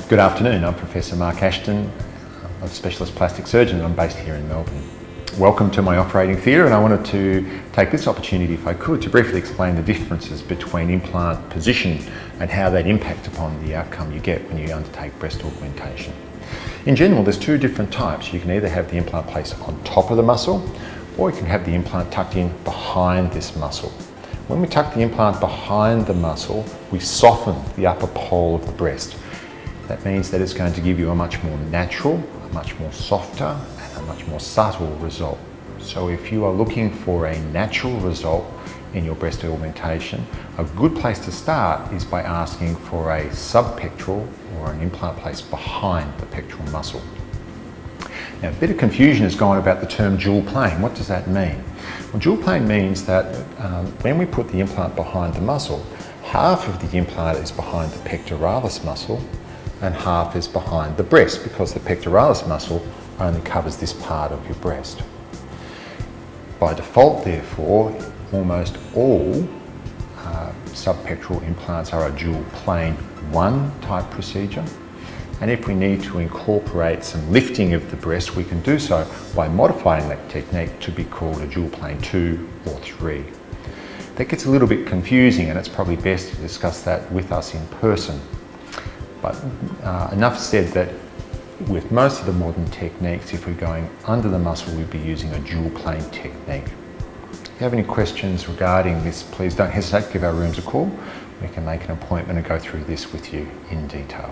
Good afternoon, I'm Professor Mark Ashton, I'm a specialist plastic surgeon and I'm based here in Melbourne. Welcome to my operating theatre, and I wanted to take this opportunity, if I could, to briefly explain the differences between implant position and how that impacts upon the outcome you get when you undertake breast augmentation. In general, there's two different types. You can either have the implant placed on top of the muscle, or you can have the implant tucked in behind this muscle. When we tuck the implant behind the muscle, we soften the upper pole of the breast. That means that it's going to give you a much more natural, a much more softer, and a much more subtle result. So if you are looking for a natural result in your breast augmentation, a good place to start is by asking for a subpectoral or an implant placed behind the pectoral muscle. Now, a bit of confusion has gone about the term dual plane. What does that mean? Well, dual plane means that when we put the implant behind the muscle, half of the implant is behind the pectoralis muscle and half is behind the breast, because the pectoralis muscle only covers this part of your breast. By default, therefore, almost all subpectoral implants are a dual plane 1 type procedure. And if we need to incorporate some lifting of the breast, we can do so by modifying that technique to be called a dual plane 2 or 3. That gets a little bit confusing, and it's probably best to discuss that with us in person. But enough said that with most of the modern techniques, if we're going under the muscle, we'd be using a dual plane technique. If you have any questions regarding this, please don't hesitate to give our rooms a call. We can make an appointment and go through this with you in detail.